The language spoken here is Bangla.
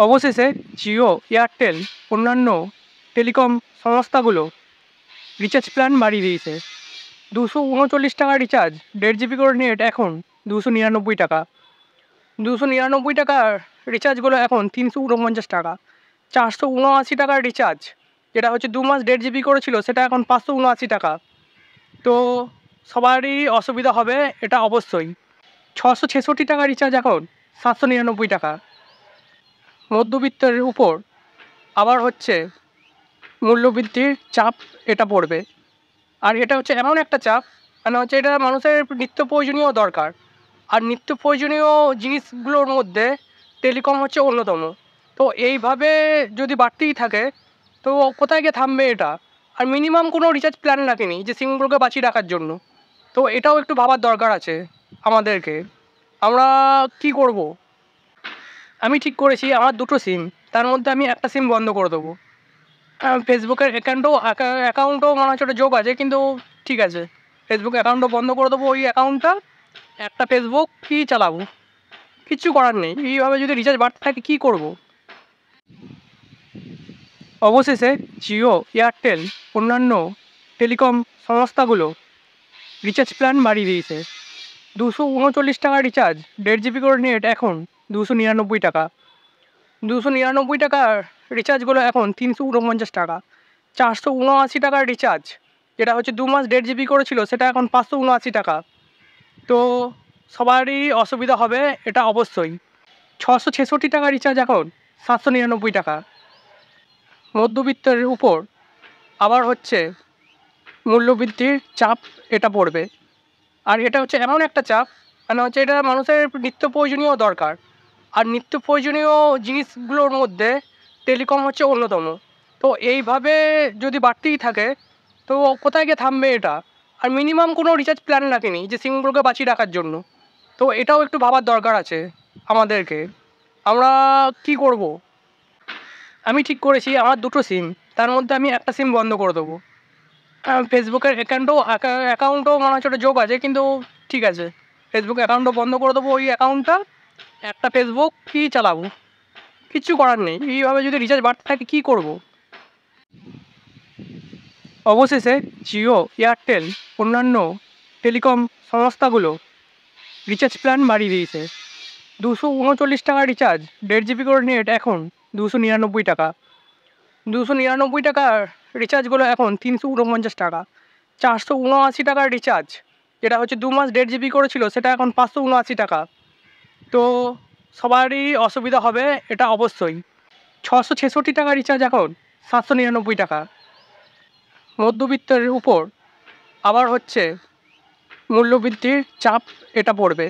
অবশেষে জিও, এয়ারটেল, অন্যান্য টেলিকম সংস্থাগুলো রিচার্জ প্ল্যান বাড়িয়ে দিয়েছে। 239 টাকা রিচার্জ, 1.5 জিবি করে নেট এখন 299 টাকা। 299 টাকার রিচার্জগুলো এখন 349 টাকা। 479 টাকার রিচার্জ, যেটা হচ্ছে 2 মাস 1.5 জিবি করে ছিল, সেটা এখন 579 টাকা। তো সবারই অসুবিধা হবে এটা অবশ্যই। 666 টাকা রিচার্জ এখন 799 টাকা। মধ্যবিত্তের উপর আবার হচ্ছে মূল্যবৃদ্ধির চাপ এটা পড়বে। আর এটা হচ্ছে এমন একটা চাপ, মানে হচ্ছে এটা মানুষের নিত্য প্রয়োজনীয় দরকার। আর নিত্য প্রয়োজনীয় জিনিসগুলোর মধ্যে টেলিকম হচ্ছে অন্যতম। তো এইভাবে যদি বাড়তেই থাকে তো কোথায় গিয়ে থামবে এটা? আর মিনিমাম কোনো রিচার্জ প্ল্যান রাখেনি যে সিমগুলোকে বাঁচিয়ে রাখার জন্য। তো এটাও একটু ভাবার দরকার আছে আমাদেরকে। আমরা কি করব? আমি ঠিক করেছি আমার দুটো সিম, তার মধ্যে আমি একটা সিম বন্ধ করে দেবো। ফেসবুকের অ্যাকাউন্টও মনে হচ্ছে ওটা যোগ আছে, কিন্তু ঠিক আছে, ফেসবুক অ্যাকাউন্টও বন্ধ করে দেবো। ওই অ্যাকাউন্টটা একটা ফেসবুক কি চালাবো, কিচ্ছু করার নেই। এইভাবে যদি রিচার্জ বাড়তে থাকে কী করব? অবশেষে জিও, এয়ারটেল, অন্যান্য টেলিকম সংস্থাগুলো রিচার্জ প্ল্যান বাড়িয়ে দিয়েছে। 239 টাকা রিচার্জ, 1.5 জিবি করে নেট এখন 299 টাকা। 299 টাকার রিচার্জগুলো এখন 349 টাকা। 479 টাকার রিচার্জ, যেটা হচ্ছে 2 মাস 1.5 জিবি করে ছিল, সেটা এখন 579 টাকা। তো সবারই অসুবিধা হবে এটা অবশ্যই। 666 টাকা রিচার্জ এখন 799 টাকা। মধ্যবিত্তের উপর আবার হচ্ছে মূল্যবৃদ্ধির চাপ এটা পড়বে। আর এটা হচ্ছে এমন একটা চাপ, মানে হচ্ছে এটা মানুষের নিত্য প্রয়োজনীয় দরকার। আর নিত্য প্রয়োজনীয় জিনিসগুলোর মধ্যে টেলিকম হচ্ছে অন্যতম। তো এইভাবে যদি বাড়তেই থাকে তো কোথায় গিয়ে থামবে এটা? আর মিনিমাম কোনো রিচার্জ প্ল্যান রাখেনি যে সিমগুলোকে বাঁচিয়ে রাখার জন্য। তো এটাও একটু ভাবার দরকার আছে আমাদেরকে। আমরা কি করব? আমি ঠিক করেছি আমার দুটো সিম, তার মধ্যে আমি একটা সিম বন্ধ করে দেবো। ফেসবুকের অ্যাকাউন্টও মনে হচ্ছে ওটা যোগ আছে, কিন্তু ঠিক আছে, ফেসবুক অ্যাকাউন্টও বন্ধ করে দেবো। ওই অ্যাকাউন্টটা একটা ফেসবুক কি চালাবো, কিচ্ছু করার নেই। এইভাবে যদি রিচার্জ বাড়তে থাকে কী করব? অবশেষে জিও, এয়ারটেল, অন্যান্য টেলিকম সংস্থাগুলো রিচার্জ প্ল্যান বাড়িয়ে দিয়েছে। 239 টাকা রিচার্জ, 1.5 জিবি করে নেট এখন 299 টাকা। 299 টাকার রিচার্জগুলো এখন 349 টাকা। 479 টাকার রিচার্জ, যেটা হচ্ছে 2 মাস 1.5 জিবি করে ছিল, সেটা এখন 579 টাকা। তো সবারই অসুবিধা হবে এটা অবশ্যই। 666 টাকা রিচার্জ এখন 799 টাকা। মধ্যবিত্তের উপর আবার হচ্ছে মূল্যবৃদ্ধির চাপ এটা পড়বে।